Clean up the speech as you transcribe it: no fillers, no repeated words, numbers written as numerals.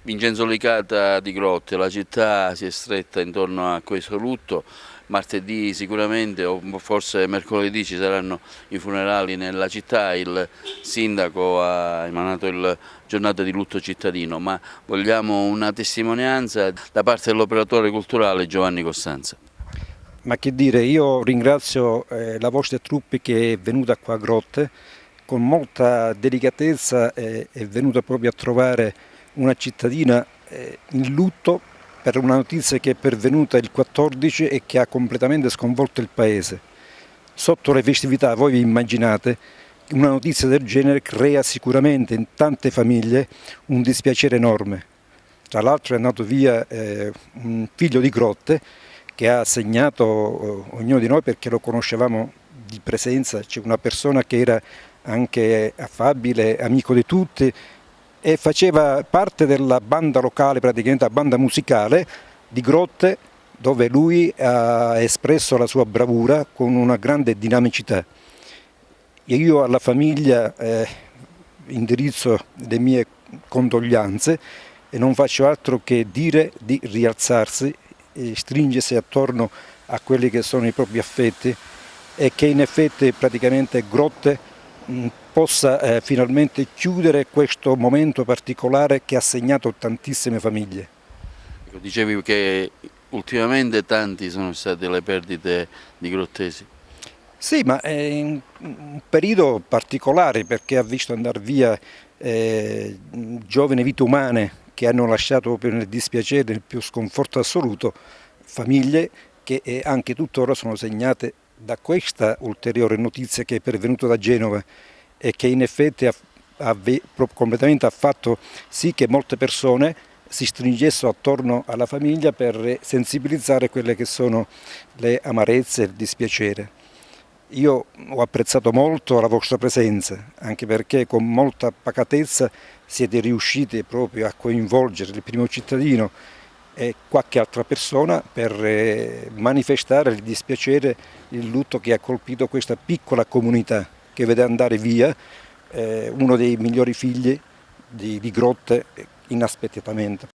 Vincenzo Licata di Grotte, la città si è stretta intorno a questo lutto. Martedì sicuramente, o forse mercoledì, ci saranno i funerali nella città. Il sindaco ha emanato il giornata di lutto cittadino, ma vogliamo una testimonianza da parte dell'operatore culturale Giovanni Costanza. Ma che dire, io ringrazio la vostra truppe che è venuta qua a Grotte, con molta delicatezza è venuta proprio a trovare una cittadina in lutto per una notizia che è pervenuta il 14 e che ha completamente sconvolto il paese. Sotto le festività, voi vi immaginate, una notizia del genere crea sicuramente in tante famiglie un dispiacere enorme. Tra l'altro è andato via un figlio di Grotte che ha segnato ognuno di noi perché lo conoscevamo di presenza, c'è una persona che era anche affabile, amico di tutti e faceva parte della banda locale, praticamente la banda musicale di Grotte, dove lui ha espresso la sua bravura con una grande dinamicità. E io alla famiglia indirizzo le mie condoglianze e non faccio altro che dire di rialzarsi e stringersi attorno a quelli che sono i propri affetti e che in effetti praticamente Grotte possa finalmente chiudere questo momento particolare che ha segnato tantissime famiglie. Dicevi che ultimamente tanti sono state le perdite di grottesi. Sì, ma è in un periodo particolare perché ha visto andare via giovani vite umane che hanno lasciato proprio nel dispiacere, nel più sconforto assoluto, famiglie che anche tuttora sono segnate da questa ulteriore notizia che è pervenuta da Genova e che in effetti completamente ha fatto sì che molte persone si stringessero attorno alla famiglia per sensibilizzare quelle che sono le amarezze e il dispiacere. Io ho apprezzato molto la vostra presenza, anche perché con molta pacatezza siete riusciti proprio a coinvolgere il primo cittadino e qualche altra persona per manifestare il dispiacere, il lutto che ha colpito questa piccola comunità che vede andare via uno dei migliori figli di Grotte inaspettatamente.